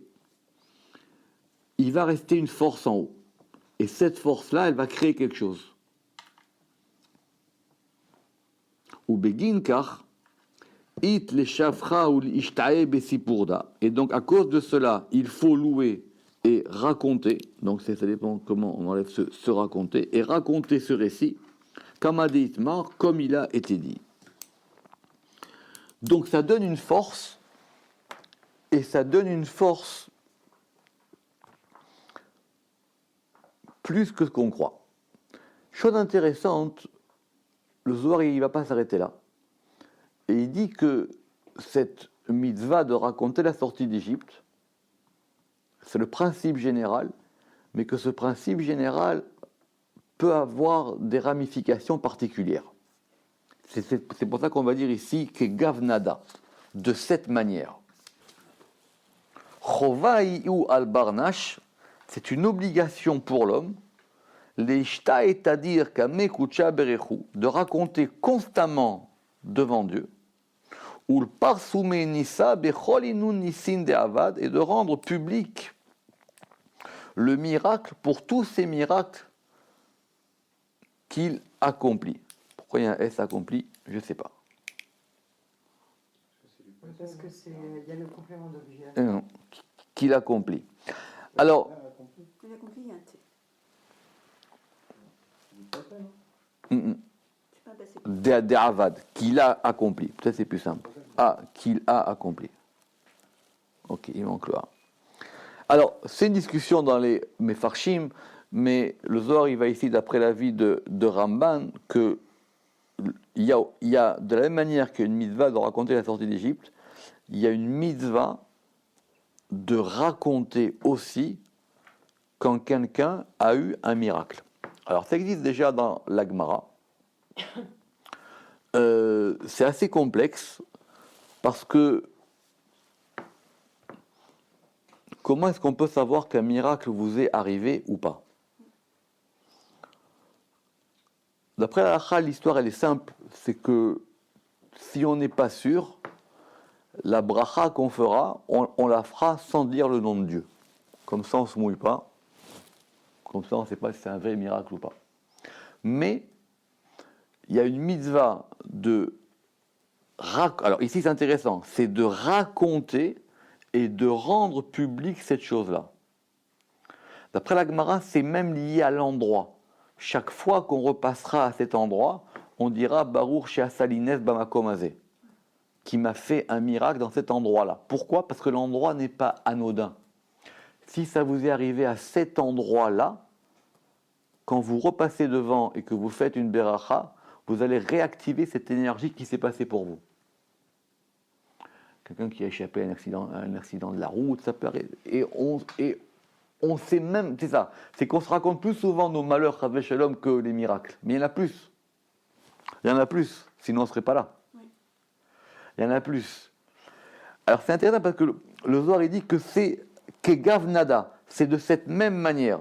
il va rester une force en haut. Et cette force-là, elle va créer quelque chose. Ou begin kar, it le shafra ou l'ishtae besipurda. Et donc, à cause de cela, il faut louer et raconter. Donc, ça dépend comment on enlève ce raconter. Et raconter ce récit. Comme il a été dit. Donc ça donne une force, et ça donne une force plus que ce qu'on croit. Chose intéressante, le Zohar il ne va pas s'arrêter là. Et il dit que cette mitzvah de raconter la sortie d'Égypte, c'est le principe général, mais que ce principe général peut avoir des ramifications particulières. C'est pour ça qu'on va dire ici que Gavnada. de cette manière. Chovai ou al-barnash, c'est une obligation pour l'homme, l'ishta c'est-à-dire kamekucha berechu, de raconter constamment devant Dieu, ou le parsume nissa becholinu nissin de avad, et de rendre public le miracle pour tous ces miracles qu'il accomplit. Pourquoi il y a un S accompli? Je ne sais pas. Parce que il y a le complément d'objet. Non, qu'il accomplit. Alors, Il a compris, il y a un T. C'est pas un passé. de avad, qu'il a accompli. Peut-être c'est plus simple. Ah, qu'il a accompli. Ok, il manque le A. Alors, c'est une discussion dans les Mefarshim, mais le Zohar, il va ici, d'après l'avis de Ramban, que il y a, de la même manière qu'il y a une mitzvah de raconter la sortie d'Égypte, il y a une mitzvah de raconter aussi quand quelqu'un a eu un miracle. Alors, ça existe déjà dans la Gemara. C'est assez complexe parce que comment est-ce qu'on peut savoir qu'un miracle vous est arrivé ou pas? D'après la halakha, l'histoire elle est simple, c'est que si on n'est pas sûr, la bracha qu'on fera, on la fera sans dire le nom de Dieu. Comme ça, on ne se mouille pas. Comme ça, on ne sait pas si c'est un vrai miracle ou pas. Mais il y a une mitzvah de... Alors ici, c'est intéressant, c'est de raconter et de rendre public cette chose-là. D'après la Gemara, c'est même lié à l'endroit. Chaque fois qu'on repassera à cet endroit, on dira Baruch She'asalines Bamakom Hazeh, qui m'a fait un miracle dans cet endroit-là. Pourquoi? Parce que l'endroit n'est pas anodin. Si ça vous est arrivé à cet endroit-là, quand vous repassez devant et que vous faites une beracha, vous allez réactiver cette énergie qui s'est passée pour vous. Quelqu'un qui a échappé à un accident de la route, ça peut arriver. Et on sait même, c'est ça, c'est qu'on se raconte plus souvent nos malheurs Chas v'Shalom que les miracles. Mais il y en a plus. Il y en a plus, sinon on ne serait pas là. Oui. Il y en a plus. Alors c'est intéressant parce que le Zohar il dit que c'est Kegav Nada, c'est de cette même manière.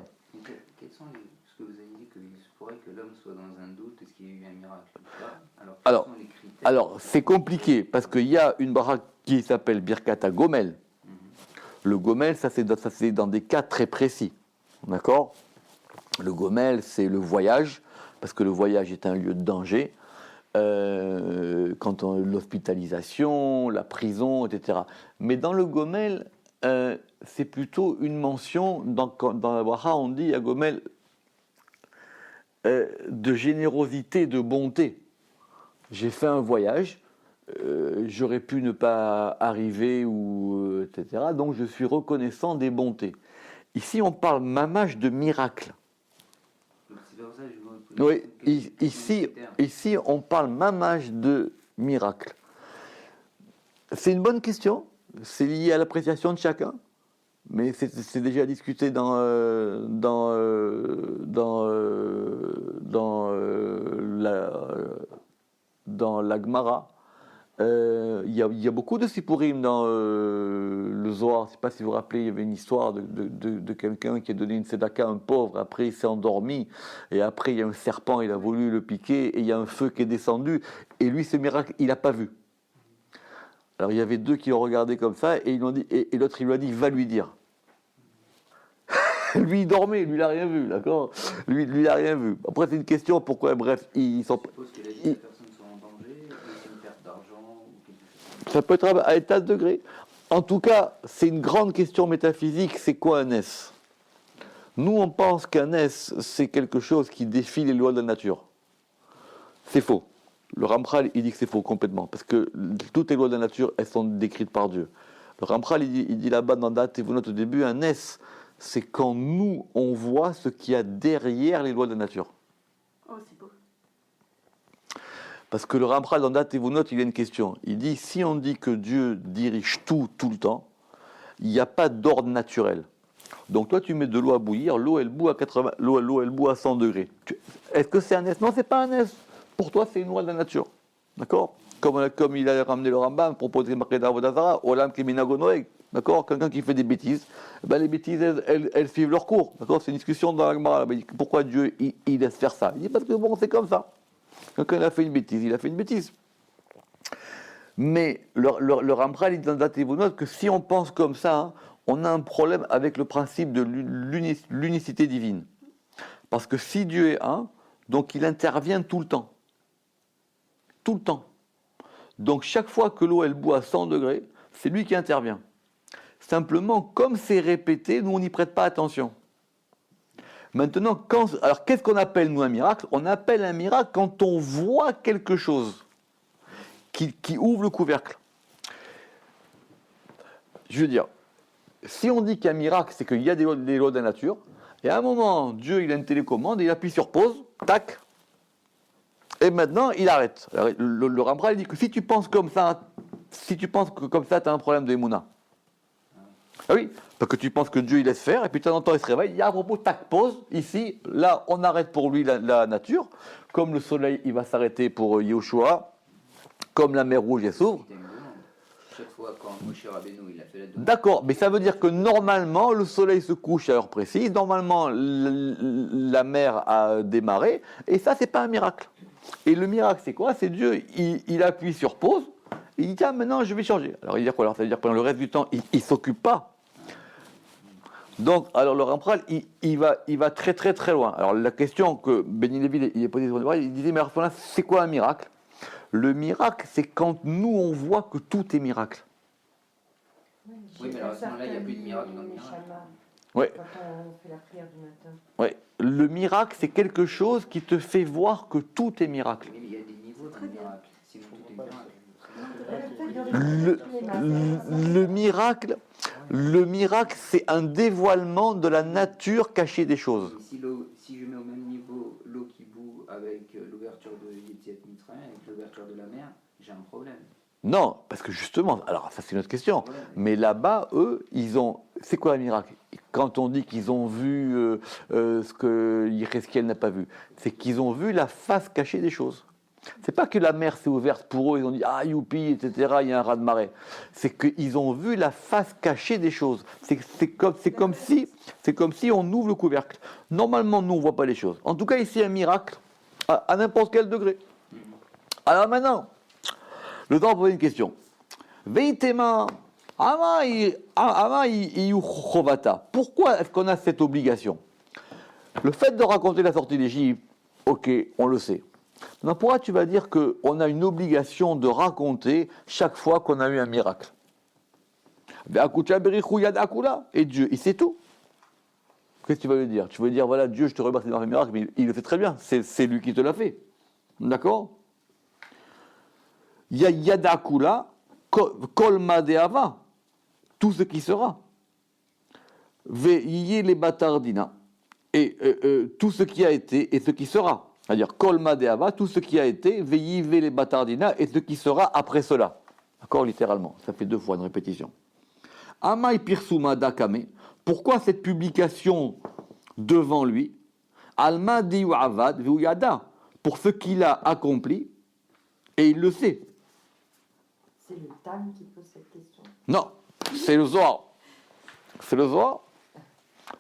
Quels sont ce que vous avez dit qu'il se pourrait que l'homme soit dans un doute, est-ce qu'il y a eu un miracle ou pas? Alors, quels sont les critères? Alors c'est compliqué parce qu'il y a une baraque qui s'appelle Birkat Gomel. Le Gomel, ça c'est dans des cas très précis. D'accord? Le Gomel, c'est le voyage, parce que le voyage est un lieu de danger. L'hospitalisation, la prison, etc. Mais dans le Gomel, c'est plutôt une mention, dans la Bracha, on dit à Gomel, de générosité, de bonté. J'ai fait un voyage, j'aurais pu ne pas arriver, etc. Donc je suis reconnaissant des bontés. Ici, on parle mamache de miracle. C'est pour ça que je vous Oui, ici, on parle mamache de miracle. C'est une bonne question. C'est lié à l'appréciation de chacun. Mais c'est déjà discuté dans la Gemara. Il y a beaucoup de sipurim dans le Zohar. Je ne sais pas si vous vous rappelez, il y avait une histoire de quelqu'un qui a donné une tzedaka à un pauvre. Après, il s'est endormi. Et après, il y a un serpent, il a voulu le piquer. Et il y a un feu qui est descendu. Et lui, ce miracle, il n'a pas vu. Alors, il y avait deux qui l'ont regardé comme ça. Et, ils l'ont dit, et l'autre, il lui a dit, va lui dire. Lui, il dormait. Lui, il n'a rien vu. D'accord? Lui, il n'a rien vu. Après, c'est une question. Pourquoi? Bref, ils sont... Je suppose que la personne soit en danger, ou c'est une perte d'argent, ou quelque chose comme ça. Ça peut être à état de degré. En tout cas, c'est une grande question métaphysique. C'est quoi un S? Nous, on pense qu'un S, c'est quelque chose qui défie les lois de la nature. C'est faux. Le Ramchal, il dit que c'est faux complètement. Parce que toutes les lois de la nature, elles sont décrites par Dieu. Le Ramchal, il dit là-bas dans Date et vous note au début, un S, c'est quand nous, on voit ce qu'il y a derrière les lois de la nature. Oh, c'est beau. Parce que le Ramchal, dans Date et vous note, il y a une question. Il dit, si on dit que Dieu dirige tout le temps, il n'y a pas d'ordre naturel. Donc toi, tu mets de l'eau à bouillir, l'eau, elle bout à 100 degrés. Est-ce que c'est un S? Non, c'est pas un S. Pour toi, c'est une loi de la nature. D'accord? comme il a ramené le Rambam, proposer marqué d'Avodazara, Olam Keminagonoeg. D'accord? Quelqu'un qui fait des bêtises, ben les bêtises, elles suivent leur cours. D'accord? C'est une discussion dans la Gemara. Pourquoi Dieu, il laisse faire ça? Il dit parce que bon, c'est comme ça. Quelqu'un a fait une bêtise, il a fait une bêtise. Mais le Ramchal, il dit dans Dativunot que si on pense comme ça, hein, on a un problème avec le principe de l'unicité divine. Parce que si Dieu est un, donc il intervient tout le temps. Tout le temps. Donc chaque fois que l'eau elle bout à 100 degrés, c'est lui qui intervient. Simplement, comme c'est répété, nous on n'y prête pas attention. Maintenant, alors qu'est-ce qu'on appelle nous un miracle? On appelle un miracle quand on voit quelque chose qui ouvre le couvercle. Je veux dire, si on dit qu'un miracle, c'est qu'il y a des lois de la nature, et à un moment, Dieu il a une télécommande, il appuie sur pause, tac, et maintenant il arrête. Alors, le Ramchal dit que si tu penses comme ça, tu as un problème de Emouna. Ah oui, parce que tu penses que Dieu il laisse faire, et puis de temps en temps il se réveille, il y a à propos, tac, pause, ici, là, on arrête pour lui la nature, comme le soleil il va s'arrêter pour Yehoshua, comme la mer Rouge elle s'ouvre. Chaque fois quand Moshe Rabbeinu il a fait la demande. D'accord, mais ça veut dire que normalement le soleil se couche à heure précise, normalement la mer a démarré, et ça c'est pas un miracle. Et le miracle c'est quoi? C'est Dieu, il appuie sur pause, et il dit tiens maintenant je vais changer. Alors il dit quoi? Alors ça veut dire que pendant le reste du temps il s'occupe pas. Donc alors le Ramchal il va très très très loin. Alors la question que Benny Lévy il est posée sur le bras, il disait mais alors c'est quoi un miracle? Le miracle, c'est quand nous, on voit que tout est miracle. Oui, mais alors à ce moment-là, il n'y a plus de miracle dans le miracle. Oui. Quand on fait la prière du matin. Oui. Le miracle, c'est quelque chose qui te fait voir que tout est miracle. Oui, mais il y a des niveaux dans le miracle. Sinon, tout est miracle. Le miracle, c'est un dévoilement de la nature cachée des choses. Si je mets au même niveau l'eau qui bout avec l'ouverture de Yetziat Mitzrayim, avec l'ouverture de la mer, j'ai un problème. Non, parce que justement, alors ça c'est une autre question, mais là-bas, eux, c'est quoi un miracle? Quand on dit qu'ils ont vu ce que Yérézkiel n'a pas vu, c'est qu'ils ont vu la face cachée des choses. C'est pas que la mer s'est ouverte pour eux, ils ont dit ah youpi, etc., il y a un raz-de-marée. C'est qu'ils ont vu la face cachée des choses. C'est comme si on ouvre le couvercle. Normalement, nous, on voit pas les choses. En tout cas, ici, un miracle, à n'importe quel degré. Alors maintenant, le temps pour poser une question. Veitema, pourquoi est-ce qu'on a cette obligation? Le fait de raconter la sortie d'Égypte, ok, on le sait. Maintenant, pourquoi tu vas dire qu'on a une obligation de raconter chaque fois qu'on a eu un miracle? Et Dieu, il sait tout. Qu'est-ce que tu vas lui dire? Tu vas lui dire, voilà, Dieu, je te remercie dans un miracle, mais il le fait très bien, c'est lui qui te l'a fait. D'accord? Yadakula, kol madeava, tout ce qui sera. Veillez les batardina, et tout ce qui a été et ce qui sera. C'est-à-dire, kol madeava, tout ce qui a été, veillez les batardina, et ce qui sera après cela. D'accord, littéralement. Ça fait 2 fois une répétition. Amai pirsuma dakame, pourquoi cette publication devant lui? Alma diu avad yada, pour ce qu'il a accompli, et il le sait. C'est le Tam qui pose cette question. Non, c'est le Zohar. C'est le Zohar.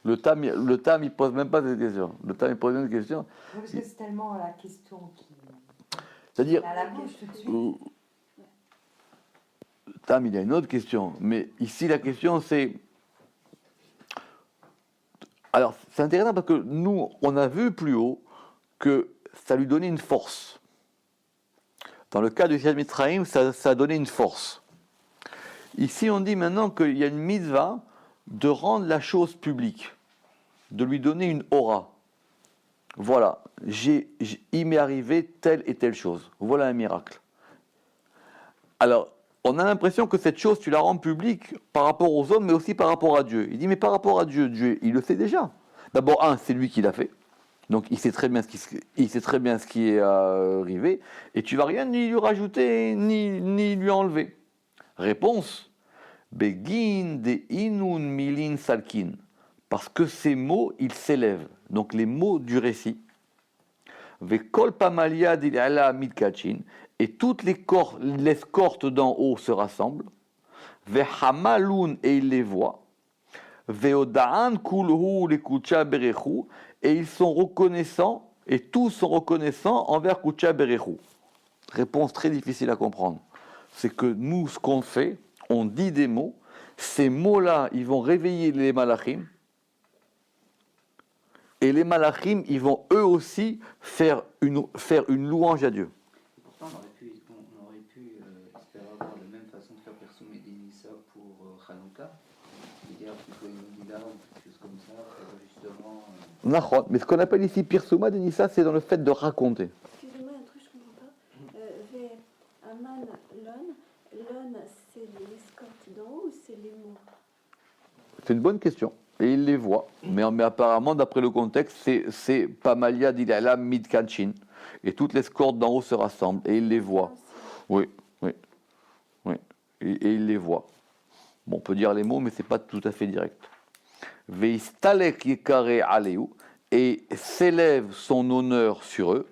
Le Tam, il pose même pas cette question. Le Tam, il pose une question. Non, parce que c'est tellement la question qui... C'est-à-dire, à la bouche tout de suite. Le Tam, il y a une autre question. Mais ici, la question, c'est... Alors, c'est intéressant parce que nous, on a vu plus haut que ça lui donnait une force. Dans le cas de Yetziat Mitzrayim, ça a donné une force. Ici, on dit maintenant qu'il y a une mitzvah de rendre la chose publique, de lui donner une aura. Voilà, il m'est arrivé telle et telle chose. Voilà un miracle. Alors, on a l'impression que cette chose, tu la rends publique par rapport aux hommes, mais aussi par rapport à Dieu. Il dit, mais par rapport à Dieu, Dieu, il le sait déjà. D'abord, c'est lui qui l'a fait. Donc il sait très bien ce qui est arrivé, et tu vas rien ni lui rajouter ni lui enlever. Réponse: Begin de inun milin salkin, parce que ces mots ils s'élèvent. Donc les mots du récit. Vekol pamalia dilala midkachin, et toutes l'escorte d'en haut se rassemblent, Vehamaloun, et il les voit, Veodaan kulhu lekucha berechu, et ils sont reconnaissants, et tous sont reconnaissants envers Kucha berechu. Réponse très difficile à comprendre. C'est que nous, ce qu'on fait, on dit des mots, ces mots-là, ils vont réveiller les malachim, et les malachim, ils vont eux aussi faire une louange à Dieu. Et pourtant, on aurait pu espérer avoir la même façon de faire Persum et Denissa pour Hanouka. C'est-à-dire plutôt une guidade, quelque chose comme ça, pour justement. Nachon. Mais ce qu'on appelle ici Pirsuma Denissa, c'est dans le fait de raconter. Excusez-moi, un truc, je ne comprends pas. Aman, Lon, c'est l'escorte d'en haut ou c'est les mots? C'est une bonne question. Et il les voit. Mais apparemment, d'après le contexte, c'est Pamalia d'Ilala Midkanchin. Et toute l'escorte d'en haut se rassemble. Et il les voit. Oui. Et il les voit. Bon, on peut dire les mots, mais c'est pas tout à fait direct. Veistalek Yekare Aleu. Et s'élève son honneur sur eux.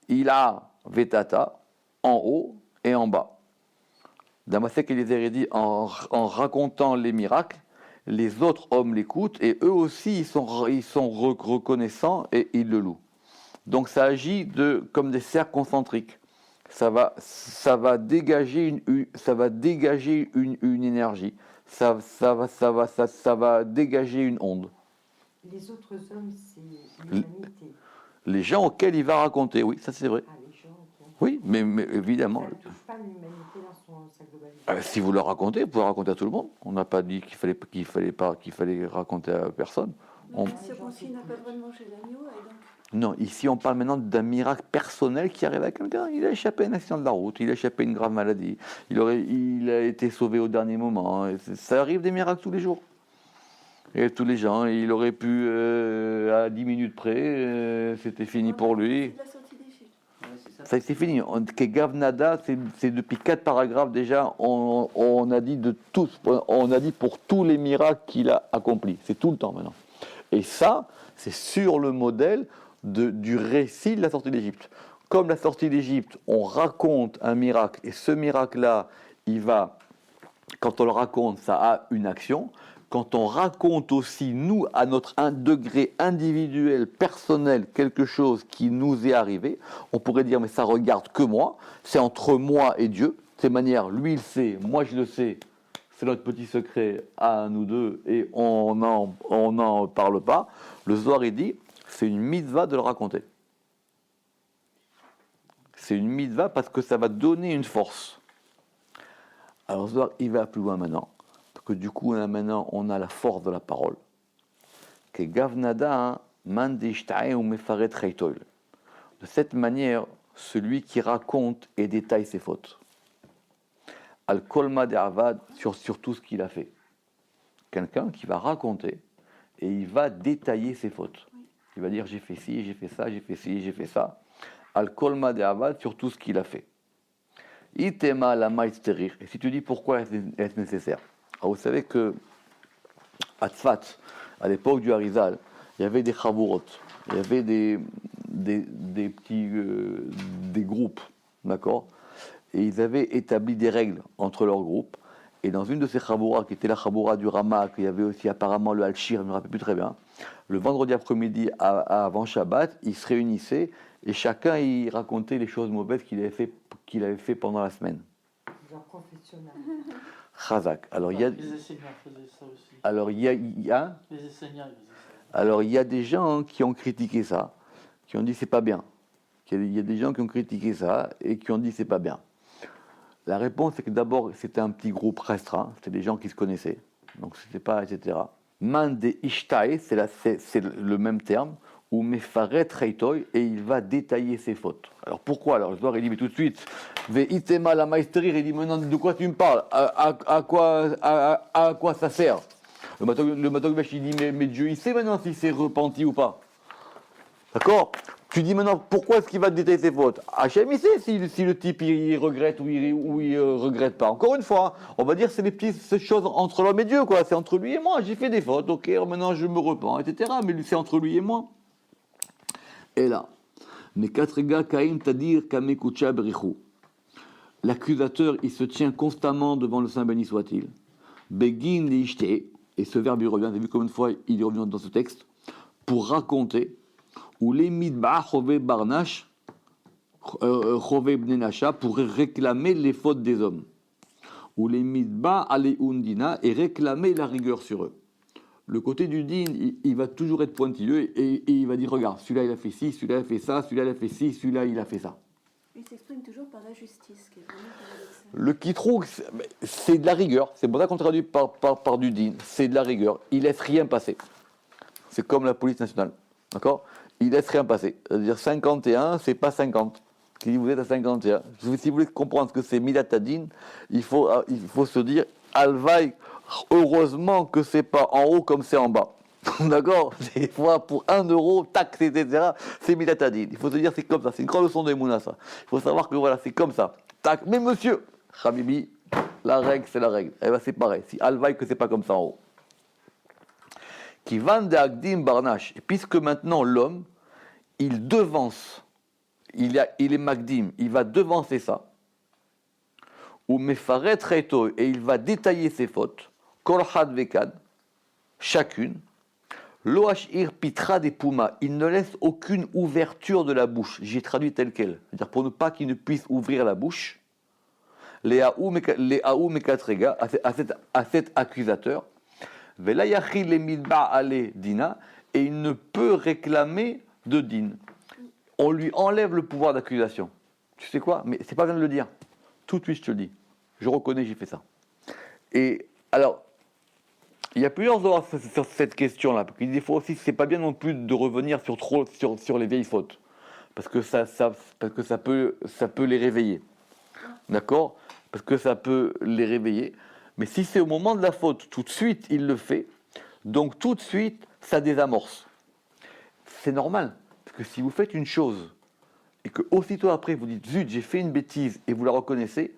Il a Vetata en haut et en bas. Damasek Eliezer dit en racontant les miracles, les autres hommes l'écoutent et eux aussi ils sont reconnaissants et ils le louent. Donc ça agit comme des cercles concentriques. Ça va dégager une énergie. Ça va dégager une onde. Les autres hommes, c'est l'humanité. Les gens auxquels il va raconter, oui, ça c'est vrai. Ah, les gens, ok. Oui, mais évidemment. Ça ne touche pas l'humanité dans sa globalité. Si vous le racontez, vous pouvez raconter à tout le monde. On n'a pas dit qu'il fallait raconter à personne. Mais ce concis n'a pas le droit de manger l'agneau, et donc... Non, ici on parle maintenant d'un miracle personnel qui arrive à quelqu'un. Il a échappé à un accident de la route, il a échappé à une grave maladie, il a été sauvé au dernier moment. Ça arrive des miracles tous les jours. Et tous les gens, il aurait pu, à 10 minutes près, c'était fini pour lui. C'est la sortie d'Égypte. Ouais, c'est ça. Ça c'est fini. Kegav Nada, c'est depuis 4 paragraphes déjà, on a dit pour tous les miracles qu'il a accomplis. C'est tout le temps maintenant. Et ça, c'est sur le modèle du récit de la sortie d'Égypte. Comme la sortie d'Égypte, on raconte un miracle, et ce miracle-là, quand on le raconte, ça a une action. Quand on raconte aussi, nous, à un degré individuel, personnel, quelque chose qui nous est arrivé, on pourrait dire, mais ça regarde que moi, c'est entre moi et Dieu. De cette manière, lui, il sait, moi, je le sais, c'est notre petit secret à nous deux, et on n'en parle pas. Le Zohar, il dit, c'est une mitzvah de le raconter. C'est une mitzvah parce que ça va donner une force. Alors, le Zohar, il va plus loin maintenant. Que du coup, on a la force de la parole. Que Gavnada, Mandishtae ou Mefaret Reitoil. De cette manière, celui qui raconte et détaille ses fautes. Al-Kolma de Avad sur tout ce qu'il a fait. Quelqu'un qui va raconter et il va détailler ses fautes. Il va dire j'ai fait ci, j'ai fait ça, j'ai fait ci, j'ai fait ça. Al-Kolma de Avad sur tout ce qu'il a fait. Itema la maïsterir. Et si tu dis pourquoi est-ce nécessaire? Alors vous savez que à Tzfat, à l'époque du Harizal, il y avait des chavurot, il y avait des petits des groupes, d'accord? Et ils avaient établi des règles entre leurs groupes. Et dans une de ces chavouras, qui était la chavura du Ramak, il y avait aussi apparemment le Al-Shir, je ne me rappelle plus très bien. Le vendredi après-midi, avant Shabbat, ils se réunissaient et chacun y racontait les choses mauvaises qu'il avait fait pendant la semaine. Genre professionnel. Chazak. Alors il y a. Les enseignants faisaient ça aussi. Alors il y a. Les enseignants faisaient ça. Alors il y a des gens qui ont critiqué ça, qui ont dit c'est pas bien. Il y a des gens qui ont critiqué ça et qui ont dit c'est pas bien. La réponse c'est que d'abord c'était un petit groupe restreint, c'était des gens qui se connaissaient, donc c'était pas etc. Mande ishtae, c'est le même terme, ou mefaret reitoy, et il va détailler ses fautes. Alors pourquoi? Alors je dois il dit mais tout de suite, ve itema la maestrir, il dit maintenant de quoi tu me parles? À quoi ça sert? Le Matogbesh il dit mais Dieu il sait maintenant s'il s'est repenti ou pas. D'accord? Tu dis maintenant pourquoi est-ce qu'il va détailler ses fautes? Hachem il sait si le type il regrette ou il regrette pas. Encore une fois, on va dire c'est des petites choses entre l'homme et Dieu quoi. C'est entre lui et moi. J'ai fait des fautes, ok, maintenant je me repens, etc. Mais c'est entre lui et moi. Et là, Mekatrega kaim tadir kamekucha berichu. L'accusateur, il se tient constamment devant le Saint béni soit-il. Begin liishte, et ce verbe il revient, vous avez vu combien de fois il revient dans ce texte, pour raconter, ou les midba chove barnash, chove bnenasha, pour réclamer les fautes des hommes. Ou les midba ale undina, et réclamer la rigueur sur eux. Le côté du din, il va toujours être pointilleux et il va dire, regarde, celui-là il a fait ci, celui-là il a fait ça, celui-là il a fait ci, celui-là il a fait ça. Il s'exprime toujours par la justice, qui est vraiment paradoxal. Le kitrou, c'est de la rigueur. C'est pour ça qu'on traduit par du din. C'est de la rigueur. Il laisse rien passer. C'est comme la police nationale. D'accord? Il laisse rien passer. C'est-à-dire 51, c'est pas 50. Qui dit vous êtes à 51. Si vous voulez comprendre ce que c'est milatadin, il faut se dire alvaï, heureusement que c'est pas en haut comme c'est en bas. D'accord? Des fois, pour 1 euro, taxe, etc., c'est milatadin. Il faut se dire c'est comme ça. C'est une grande leçon de Mouna, ça. Il faut savoir que voilà, c'est comme ça. Tac. Mais monsieur, Habibi, la règle, c'est la règle. Eh ben, c'est pareil. Si alvaï, que c'est pas comme ça en haut. Qui vend de Agdim Barnash. Et puisque maintenant l'homme, il devance, il est Magdim, il va devancer ça. Ou Mefaret Reito, et il va détailler ses fautes. Korhad Vekad, chacune. Loashir Pitra des Puma, il ne laisse aucune ouverture de la bouche. J'ai traduit tel quel. C'est-à-dire pour ne pas qu'il ne puisse ouvrir la bouche. Les Aou Mekatrega, à cet accusateur. Velayachi le midba ale dina, et il ne peut réclamer de din. On lui enlève le pouvoir d'accusation. Tu sais quoi? Mais c'est pas bien de le dire. Tout de suite, je te le dis. Je reconnais, j'ai fait ça. Et alors, il y a plusieurs ordres sur cette question-là. Parce qu'il dit faut aussi, c'est pas bien non plus de revenir sur les vieilles fautes, parce que ça peut les réveiller. D'accord? Parce que ça peut les réveiller. Mais si c'est au moment de la faute, tout de suite, il le fait. Donc, tout de suite, ça désamorce. C'est normal. Parce que si vous faites une chose, et que aussitôt après, vous dites, zut, j'ai fait une bêtise, et vous la reconnaissez,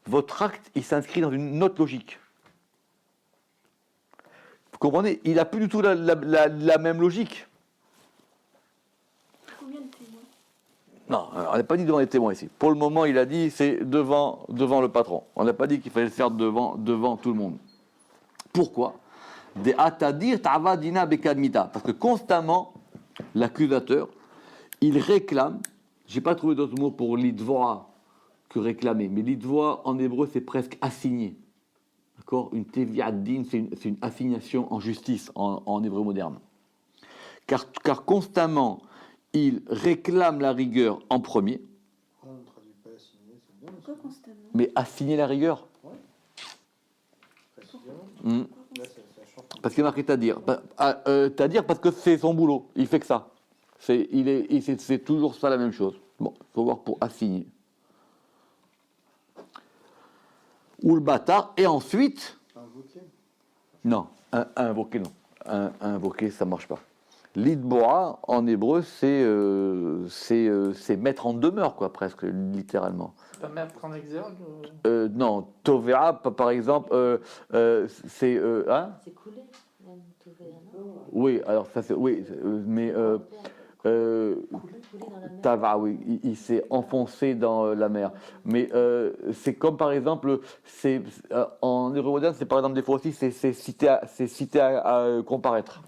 votre acte, il s'inscrit dans une autre logique. Vous comprenez? Il n'a plus du tout la même logique. Combien de témoins? Non, on n'a pas dit devant les témoins ici. Pour le moment, il a dit c'est devant le patron. On n'a pas dit qu'il fallait le faire devant tout le monde. Pourquoi? Des atadir ta'avadina bekadmita. Parce que constamment, l'accusateur, il réclame. J'ai pas trouvé d'autre mot pour l'idvoa que réclamer. Mais l'idvoa en hébreu, c'est presque assigné. D'accord? Une teviat din, c'est une assignation en justice en hébreu moderne. Car constamment, il réclame la rigueur en premier. On ne traduit pas assigné, c'est bien. Pourquoi constamment? Mais assigner la rigueur. Précisément. Mm. Là, ça change. Parce qu'il y a marqué Tadir. Tadir parce que c'est son boulot. Il fait que ça. C'est toujours ça la même chose. Bon, il faut voir pour assigner. Ou le bâtard. Et ensuite. Invoqué. Non, invoquer, non. Invoquer, ça ne marche pas. L'idboa, en hébreu, c'est mettre en demeure, quoi, presque, littéralement. C'est pas mettre en exergue Non, tovea, par exemple, c'est... hein? C'est coulé, même Tovea, non? Oui, alors ça c'est... Oui, mais... Coulé dans la mer. Tava, oui, il s'est enfoncé dans la mer. Mais c'est comme par exemple, en hébreu moderne, c'est par exemple des fois aussi, c'est cité à comparaître.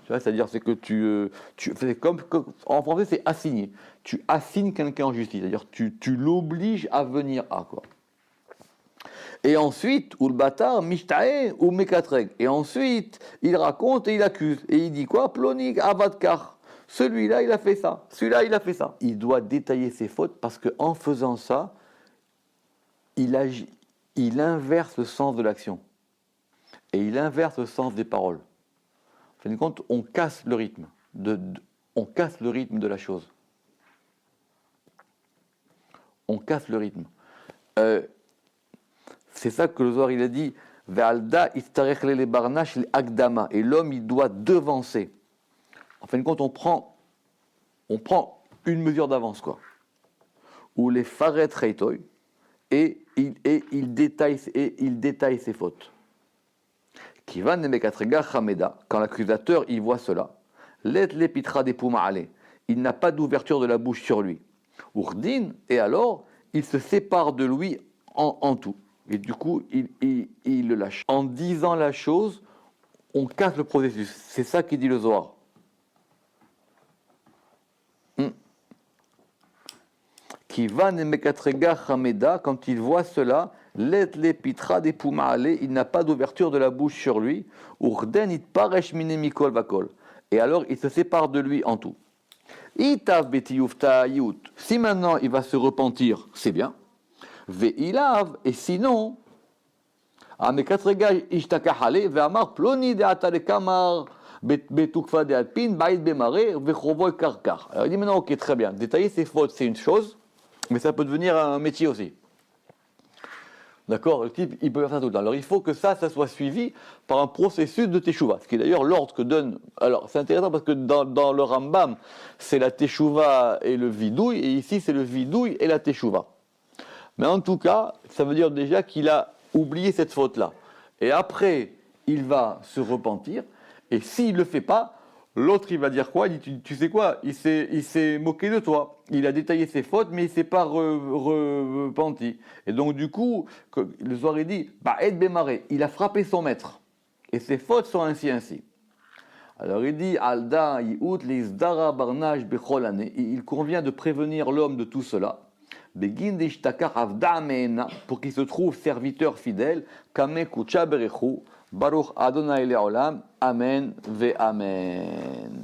Tu vois, c'est-à-dire c'est que c'est comme en français c'est assigner. Tu assignes quelqu'un en justice, c'est-à-dire tu l'obliges à venir à quoi. Et ensuite, ou le bâtard, mishtae ou mekatreg. Et ensuite, il raconte et il accuse. Et il dit quoi? Plonik avadkar. Celui-là, il a fait ça. Celui-là, il a fait ça. Il doit détailler ses fautes parce qu'en faisant ça, il inverse le sens de l'action. Et il inverse le sens des paroles. En fin de compte, on casse le rythme. On casse le rythme de la chose. On casse le rythme. C'est ça que le Zohar, il a dit. Ve'alda istarech le barnash le agdama. Et l'homme, il doit devancer. En fin de compte, on prend une mesure d'avance, quoi. Ou les faret reitoy, et il détaille ses fautes. Kivan nemekatrega chameda, quand l'accusateur il voit cela, let l'épitra des puma ale, il n'a pas d'ouverture de la bouche sur lui. Urdin, et alors, il se sépare de lui en tout. Et du coup, il le lâche. En disant la chose, on casse le processus. C'est ça qui dit le Zohar. Qui va nemekatrega chameda, quand il voit cela, let le pitra des pumaale, il n'a pas d'ouverture de la bouche sur lui. Urden it paresh mine mikol vakol. Et alors, il se sépare de lui en tout. Itav betiyufta yut. Si maintenant il va se repentir, c'est bien. Veilav, et sinon, amekatrega ishtakahale, ve'amar ploni de'ata lekamar betukfa de'alpin, ba'id bemare, ve'chovo karkar. Alors il dit maintenant, ok, très bien, détailler ses fautes, c'est une chose, mais ça peut devenir un métier aussi. D'accord, le type, il peut faire ça tout le temps. Alors il faut que ça soit suivi par un processus de teshuva, ce qui est d'ailleurs l'ordre que donne. Alors c'est intéressant parce que dans le Rambam, c'est la teshuva et le vidouille, et ici c'est le vidouille et la teshuva. Mais en tout cas, ça veut dire déjà qu'il a oublié cette faute-là. Et après, il va se repentir, et s'il ne le fait pas, l'autre il va dire quoi? Il dit, tu sais quoi, il s'est moqué de toi. Il a détaillé ses fautes, mais il ne s'est pas repenti. Et donc du coup, le soir il dit, Ba'ed Bemaré, il a frappé son maître. Et ses fautes sont ainsi. Alors il dit, Alda yi'ut lizdara barnaj bechol ane. Il convient de prévenir l'homme de tout cela. Begin d'ishtakar avda meena, pour qu'il se trouve serviteur fidèle. Kame kucha berechu. Baruch Adonai Le'olam. Amen ve Amen.